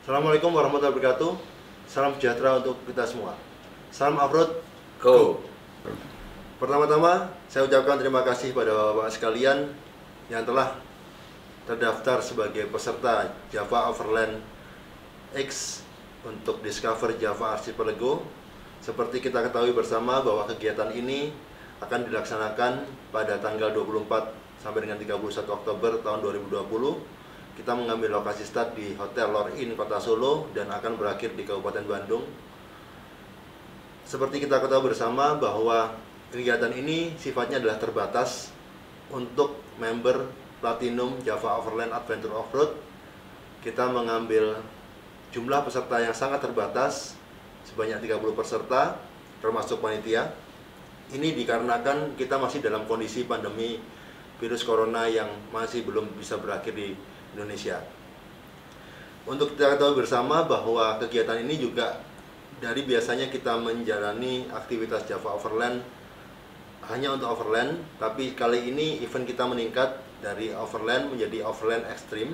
Assalamualaikum warahmatullahi wabarakatuh. Salam sejahtera untuk kita semua. Salam off-road, Go! Pertama-tama, saya ucapkan terima kasih pada Bapak sekalian yang telah terdaftar sebagai peserta Java Overland X untuk Discover Java Archipelago. Seperti kita ketahui bersama bahwa kegiatan ini akan dilaksanakan pada tanggal 24 sampai dengan 31 Oktober tahun 2020. Kita mengambil lokasi start di Hotel Lor-In Kota Solo dan akan berakhir di Kabupaten Bandung. Seperti kita ketahui bersama bahwa kegiatan ini sifatnya adalah terbatas untuk member Platinum Java Overland Adventure Offroad. Kita mengambil jumlah peserta yang sangat terbatas, sebanyak 30 peserta, termasuk panitia. Ini dikarenakan kita masih dalam kondisi pandemi virus corona yang masih belum bisa berakhir di Indonesia. Untuk kita ketahui bersama bahwa kegiatan ini juga dari biasanya kita menjalani aktivitas Java Overland hanya untuk Overland, tapi kali ini event kita meningkat dari Overland menjadi Overland Extreme,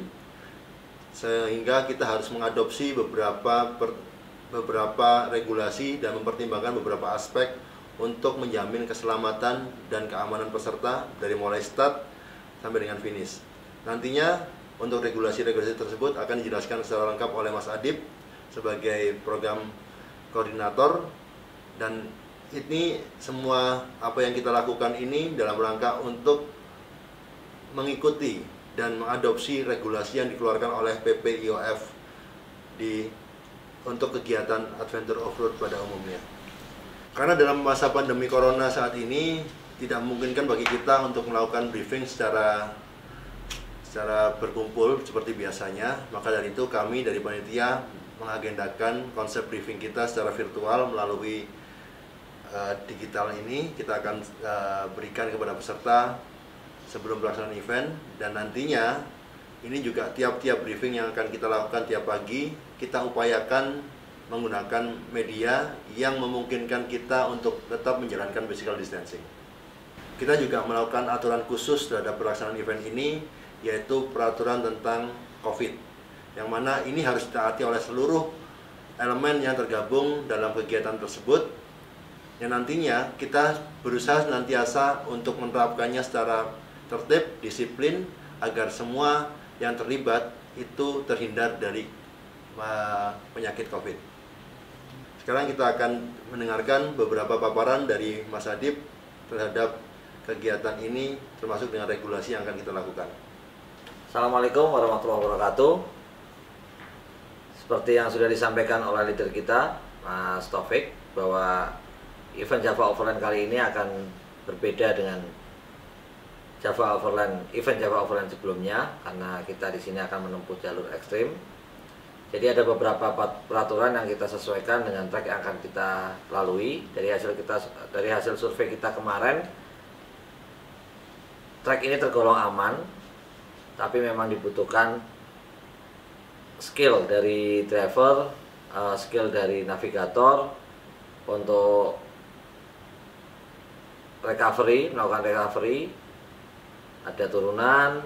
sehingga kita harus mengadopsi beberapa regulasi dan mempertimbangkan beberapa aspek untuk menjamin keselamatan dan keamanan peserta dari mulai start sampai dengan finish. Nantinya untuk regulasi-regulasi tersebut akan dijelaskan secara lengkap oleh Mas Adib sebagai program koordinator, dan ini semua apa yang kita lakukan ini dalam rangka untuk mengikuti dan mengadopsi regulasi yang dikeluarkan oleh PPIOF untuk kegiatan adventure off-road pada umumnya. Karena dalam masa pandemi corona saat ini tidak memungkinkan bagi kita untuk melakukan briefing secara berkumpul seperti biasanya, maka dari itu kami dari panitia mengagendakan konsep briefing kita secara virtual melalui digital ini. Kita akan berikan kepada peserta sebelum pelaksanaan event, dan nantinya ini juga tiap-tiap briefing yang akan kita lakukan tiap pagi kita upayakan menggunakan media yang memungkinkan kita untuk tetap menjalankan physical distancing. Kita juga melakukan aturan khusus terhadap pelaksanaan event ini, yaitu peraturan tentang COVID, yang mana ini harus ditaati oleh seluruh elemen yang tergabung dalam kegiatan tersebut, yang nantinya kita berusaha senantiasa untuk menerapkannya secara tertib, disiplin, agar semua yang terlibat itu terhindar dari penyakit COVID. Sekarang kita akan mendengarkan beberapa paparan dari Mas Adib terhadap kegiatan ini, termasuk dengan regulasi yang akan kita lakukan. Assalamualaikum warahmatullahi wabarakatuh. Seperti yang sudah disampaikan oleh leader kita, Mas Taufik, bahwa event Java Overland kali ini akan berbeda dengan event Java Overland sebelumnya, karena kita di sini akan menempuh jalur ekstrim. Jadi ada beberapa peraturan yang kita sesuaikan dengan trek yang akan kita lalui. Dari hasil survei kita kemarin, trek ini tergolong aman, tapi memang dibutuhkan skill dari driver, skill dari navigator untuk melakukan recovery. Ada turunan,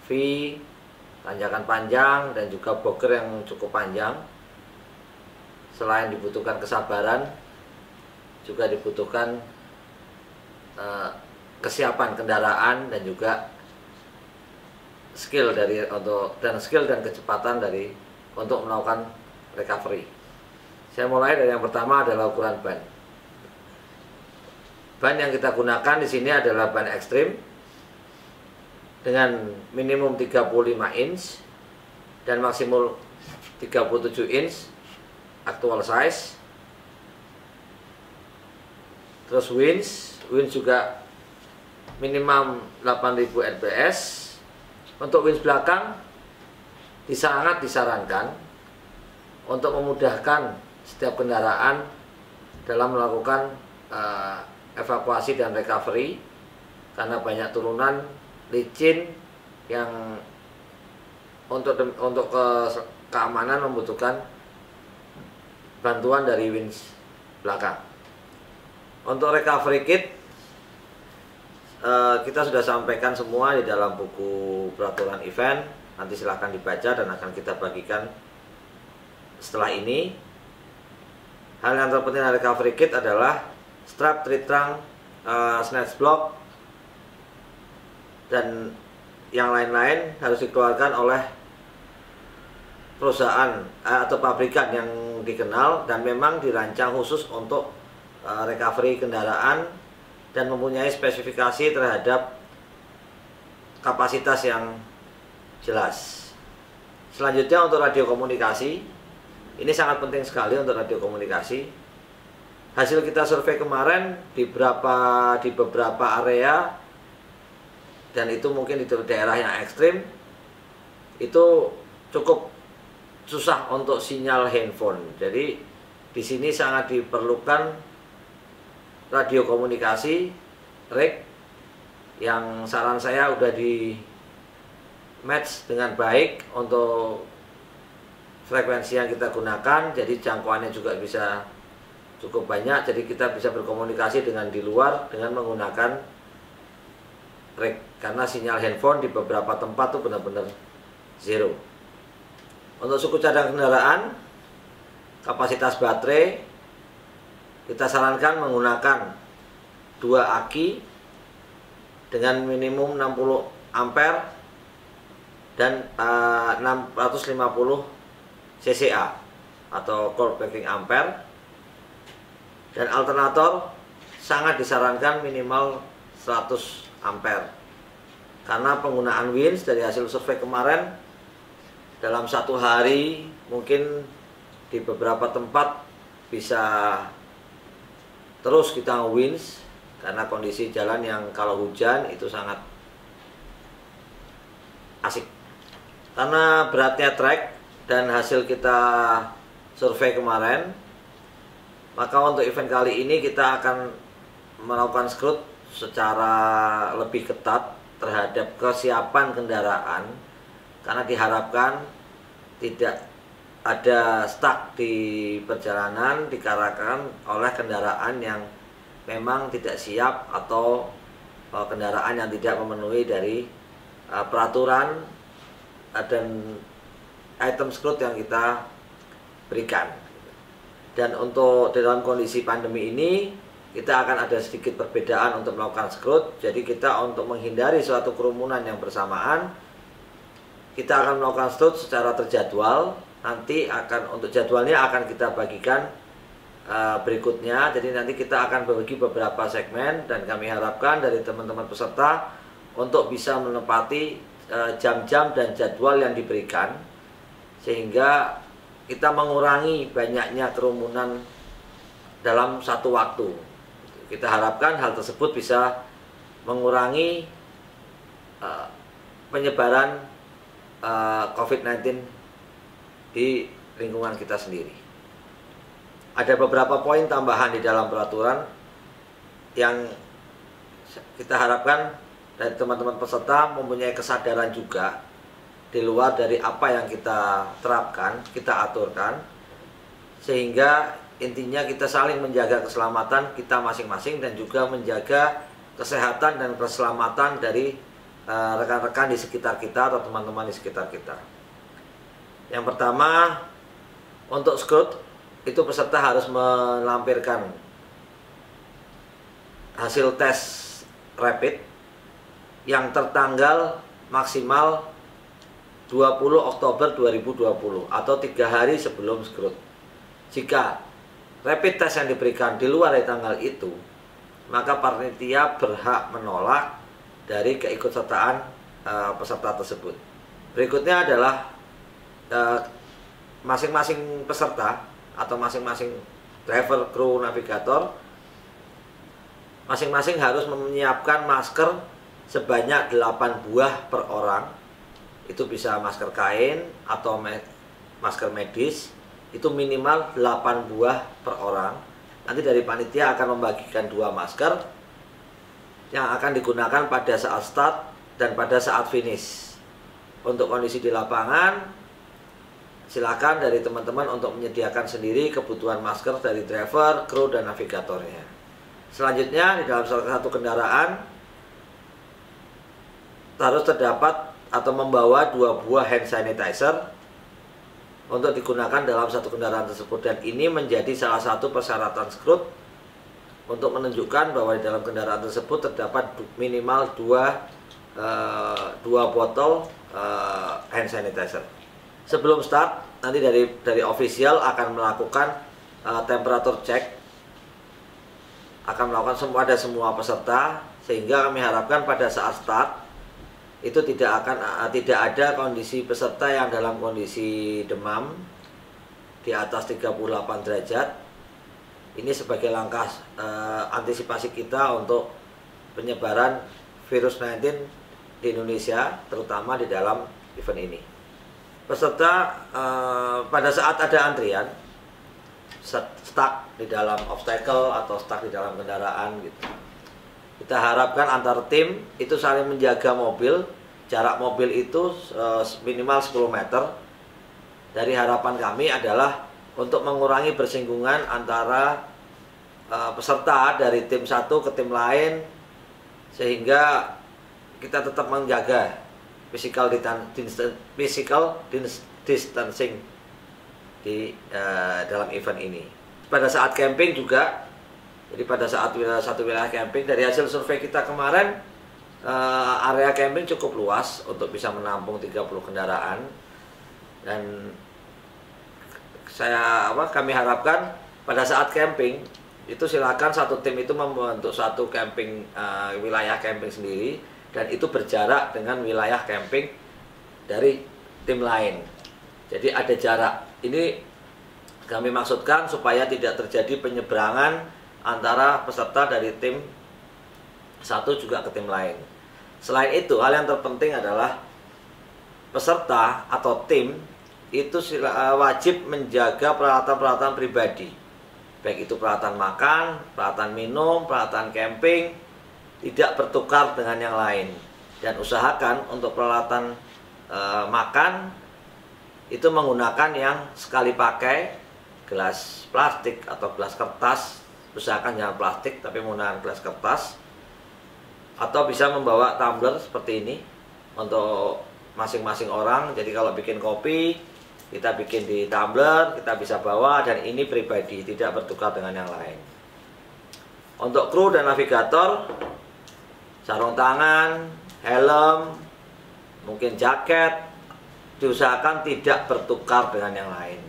V, tanjakan panjang, dan juga boker yang cukup panjang. Selain dibutuhkan kesabaran, juga dibutuhkan kesiapan kendaraan dan juga skill dan kecepatan untuk melakukan recovery. Saya mulai dari yang pertama adalah ukuran ban. Ban yang kita gunakan di sini adalah ban ekstrim dengan minimum 35 inch dan maksimum 37 inch actual size. Terus winch juga minimum 8000 lbs. Untuk winch belakang sangat disarankan untuk memudahkan setiap kendaraan dalam melakukan evakuasi dan recovery, karena banyak turunan licin yang untuk keamanan membutuhkan bantuan dari winch belakang. Untuk recovery kit kita sudah sampaikan semua di dalam buku peraturan event. Nanti silahkan dibaca dan akan kita bagikan setelah ini. Hal yang terpenting dari recovery kit adalah strap, tree trunk, snatch block, dan yang lain-lain harus dikeluarkan oleh perusahaan atau pabrikan yang dikenal dan memang dirancang khusus untuk recovery kendaraan dan mempunyai spesifikasi terhadap kapasitas yang jelas. Selanjutnya untuk radio komunikasi, ini sangat penting sekali untuk radio komunikasi. Hasil kita survei kemarin di beberapa area, dan itu mungkin di daerah yang ekstrim, itu cukup susah untuk sinyal handphone. Jadi di sini sangat diperlukan radio komunikasi RIC yang saran saya udah di match dengan baik untuk frekuensi yang kita gunakan, jadi jangkauannya juga bisa cukup banyak, jadi kita bisa berkomunikasi dengan di luar dengan menggunakan RIC, karena sinyal handphone di beberapa tempat tuh benar-benar zero. Untuk suku cadang kendaraan, kapasitas baterai kita sarankan menggunakan 2 aki dengan minimum 60 ampere dan 650 CCA atau core packing ampere, dan alternator sangat disarankan minimal 100 ampere karena penggunaan winch dari hasil survei kemarin dalam 1 hari mungkin di beberapa tempat bisa terus kita winch karena kondisi jalan yang kalau hujan itu sangat asik. Karena beratnya trek dan hasil kita survei kemarin, maka untuk event kali ini kita akan melakukan scrut secara lebih ketat terhadap kesiapan kendaraan, karena diharapkan tidak ada stuck di perjalanan dikarenakan oleh kendaraan yang memang tidak siap atau kendaraan yang tidak memenuhi dari peraturan dan item scrut yang kita berikan. Dan untuk dalam kondisi pandemi ini kita akan ada sedikit perbedaan untuk melakukan scrut. Jadi kita untuk menghindari suatu kerumunan yang bersamaan, kita akan melakukan scrut secara terjadwal. Nanti untuk jadwalnya akan kita bagikan berikutnya. Jadi nanti kita akan bagi beberapa segmen dan kami harapkan dari teman-teman peserta untuk bisa menepati jam-jam dan jadwal yang diberikan, sehingga kita mengurangi banyaknya kerumunan dalam satu waktu. Kita harapkan hal tersebut bisa mengurangi penyebaran COVID-19 di lingkungan kita sendiri. Ada beberapa poin tambahan di dalam peraturan yang kita harapkan dari teman-teman peserta mempunyai kesadaran juga di luar dari apa yang kita terapkan, kita aturkan, sehingga intinya kita saling menjaga keselamatan kita masing-masing dan juga menjaga kesehatan dan keselamatan dari rekan-rekan di sekitar kita atau teman-teman di sekitar kita. Yang pertama, untuk scrut itu peserta harus melampirkan hasil tes rapid yang tertanggal maksimal 20 Oktober 2020 atau 3 hari sebelum scrut. Jika rapid test yang diberikan di luar dari tanggal itu, maka panitia berhak menolak dari keikutsertaan peserta tersebut. Berikutnya adalah masing-masing peserta atau masing-masing driver, kru, navigator masing-masing harus menyiapkan masker sebanyak 8 buah per orang. Itu bisa masker kain atau masker medis, itu minimal 8 buah per orang. Nanti dari panitia akan membagikan 2 masker yang akan digunakan pada saat start dan pada saat finish. Untuk kondisi di lapangan, silakan dari teman-teman untuk menyediakan sendiri kebutuhan masker dari driver, kru, dan navigatornya. Selanjutnya, di dalam salah satu kendaraan harus terdapat atau membawa 2 buah hand sanitizer, untuk digunakan dalam satu kendaraan tersebut, dan ini menjadi salah satu persyaratan Skrut untuk menunjukkan bahwa di dalam kendaraan tersebut terdapat minimal dua botol hand sanitizer. Sebelum start, nanti dari official akan melakukan temperatur check, akan melakukan pada semua peserta, sehingga kami harapkan pada saat start itu tidak ada kondisi peserta yang dalam kondisi demam di atas 38 derajat. Ini sebagai langkah antisipasi kita untuk penyebaran virus 19 di Indonesia, terutama di dalam event ini. Peserta pada saat ada antrian, stuck di dalam obstacle atau stuck di dalam kendaraan gitu, kita harapkan antar tim itu saling menjaga mobil. Jarak mobil itu minimal 10 meter. Dari harapan kami adalah untuk mengurangi bersinggungan antara peserta dari tim satu ke tim lain, sehingga kita tetap menjaga physical distancing di dalam event ini. Pada saat camping juga, jadi pada saat satu wilayah camping, dari hasil survei kita kemarin, area camping cukup luas untuk bisa menampung 30 kendaraan, dan kami harapkan pada saat camping itu silakan satu tim itu membentuk satu camping wilayah camping sendiri, dan itu berjarak dengan wilayah camping dari tim lain. Jadi ada jarak. Ini kami maksudkan supaya tidak terjadi penyeberangan antara peserta dari tim satu juga ke tim lain. Selain itu, hal yang terpenting adalah peserta atau tim itu wajib menjaga peralatan-peralatan pribadi, baik itu peralatan makan, peralatan minum, peralatan camping, tidak bertukar dengan yang lain. Dan usahakan untuk peralatan makan itu menggunakan yang sekali pakai, gelas plastik atau gelas kertas. Usahakan jangan plastik, tapi menggunakan gelas kertas, atau bisa membawa tumbler seperti ini untuk masing-masing orang. Jadi kalau bikin kopi, kita bikin di tumbler, kita bisa bawa, dan ini pribadi, tidak bertukar dengan yang lain. Untuk kru dan navigator, sarung tangan, helm, mungkin jaket, diusahakan tidak bertukar dengan yang lain.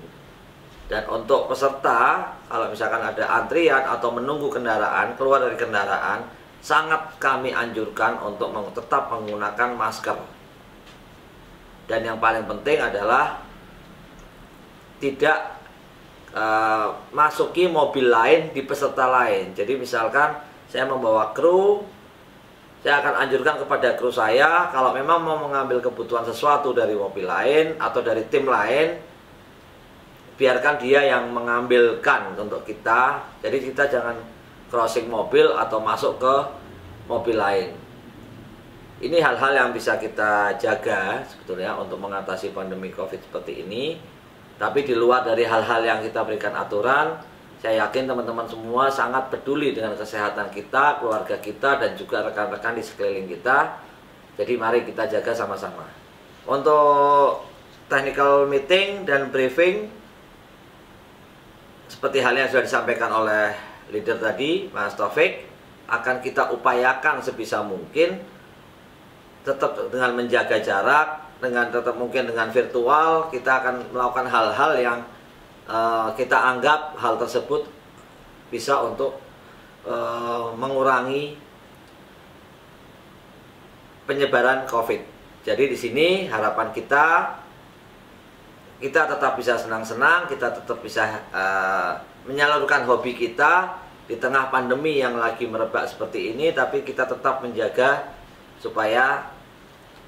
Dan untuk peserta, kalau misalkan ada antrian atau menunggu kendaraan, keluar dari kendaraan, sangat kami anjurkan untuk tetap menggunakan masker. Dan yang paling penting adalah tidak masuki mobil lain di peserta lain. Jadi misalkan saya membawa kru, saya akan anjurkan kepada kru saya, kalau memang mau mengambil kebutuhan sesuatu dari mobil lain atau dari tim lain, biarkan dia yang mengambilkan untuk kita. Jadi kita jangan crossing mobil atau masuk ke mobil lain. Ini hal-hal yang bisa kita jaga sebetulnya untuk mengatasi pandemi COVID seperti ini. Tapi di luar dari hal-hal yang kita berikan aturan, saya yakin teman-teman semua sangat peduli dengan kesehatan kita, keluarga kita, dan juga rekan-rekan di sekeliling kita. Jadi mari kita jaga sama-sama. Untuk technical meeting dan briefing, seperti hal yang sudah disampaikan oleh leader tadi, Mas Taufik, akan kita upayakan sebisa mungkin tetap dengan menjaga jarak, dengan tetap mungkin dengan virtual. Kita akan melakukan hal-hal yang kita anggap hal tersebut bisa untuk mengurangi penyebaran COVID. Jadi di sini harapan kita tetap bisa senang-senang, kita tetap bisa menyalurkan hobi kita di tengah pandemi yang lagi merebak seperti ini, tapi kita tetap menjaga supaya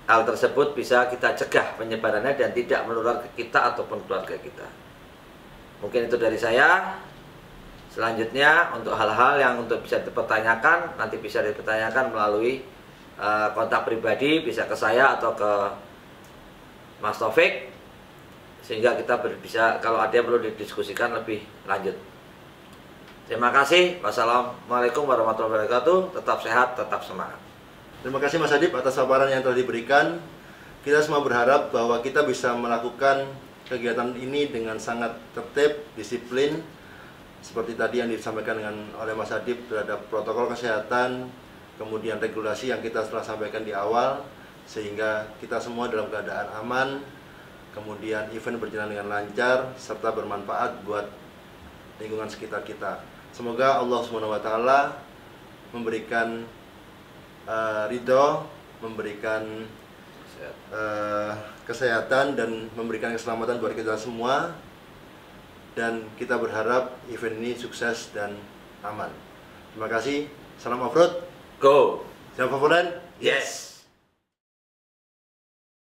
hal tersebut bisa kita cegah penyebarannya dan tidak menular ke kita ataupun keluarga kita. Mungkin itu dari saya. Selanjutnya untuk hal-hal yang untuk bisa dipertanyakan, nanti bisa dipertanyakan melalui kontak pribadi, bisa ke saya atau ke Mas Taufik, sehingga kita bisa, kalau ada yang perlu didiskusikan lebih lanjut. Terima kasih. Wassalamualaikum warahmatullahi wabarakatuh. Tetap sehat, tetap semangat. Terima kasih Mas Adib atas paparan yang telah diberikan. Kita semua berharap bahwa kita bisa melakukan kegiatan ini dengan sangat tertib, disiplin, seperti tadi yang disampaikan oleh Mas Adib terhadap protokol kesehatan, kemudian regulasi yang kita telah sampaikan di awal, sehingga kita semua dalam keadaan aman, kemudian event berjalan dengan lancar serta bermanfaat buat lingkungan sekitar kita. Semoga Allah SWT memberikan ridho, memberikan kesehatan dan memberikan keselamatan buat kita semua, dan kita berharap event ini sukses dan aman. Terima kasih. Salam off-road. Go. Siap favorit? Yes.